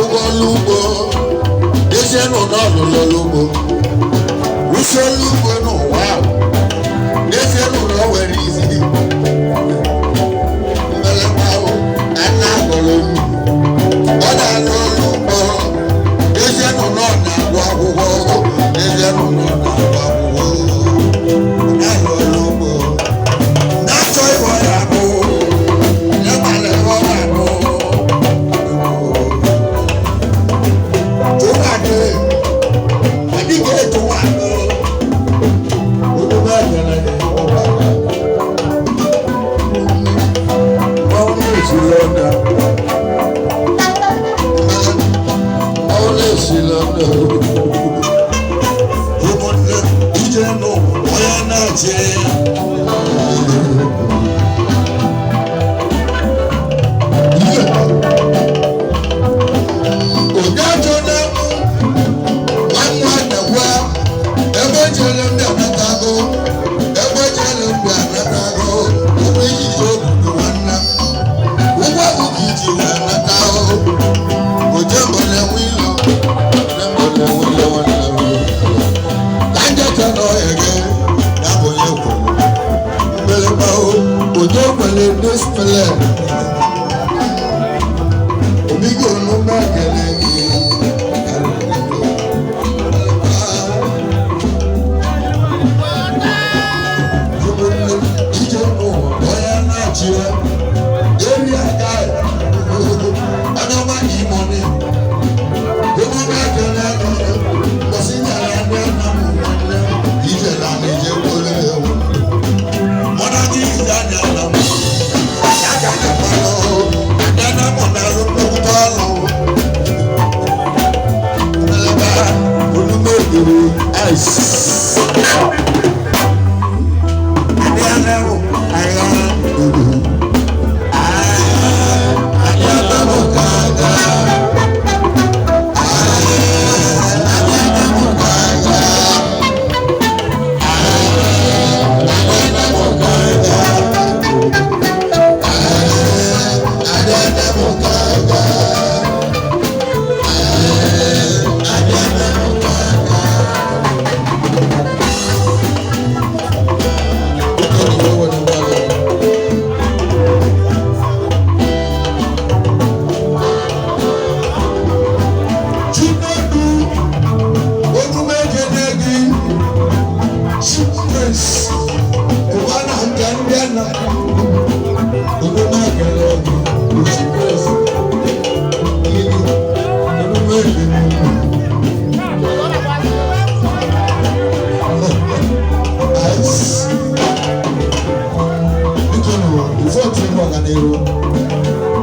lugo ese no lo lugo uso lugo no wow ese no where is it mbele bawo ana golo ona no lugo ese no na lo agugo ese no na lo agugo na lo lugo na toy boya ko na male boya ko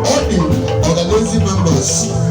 All the organizing members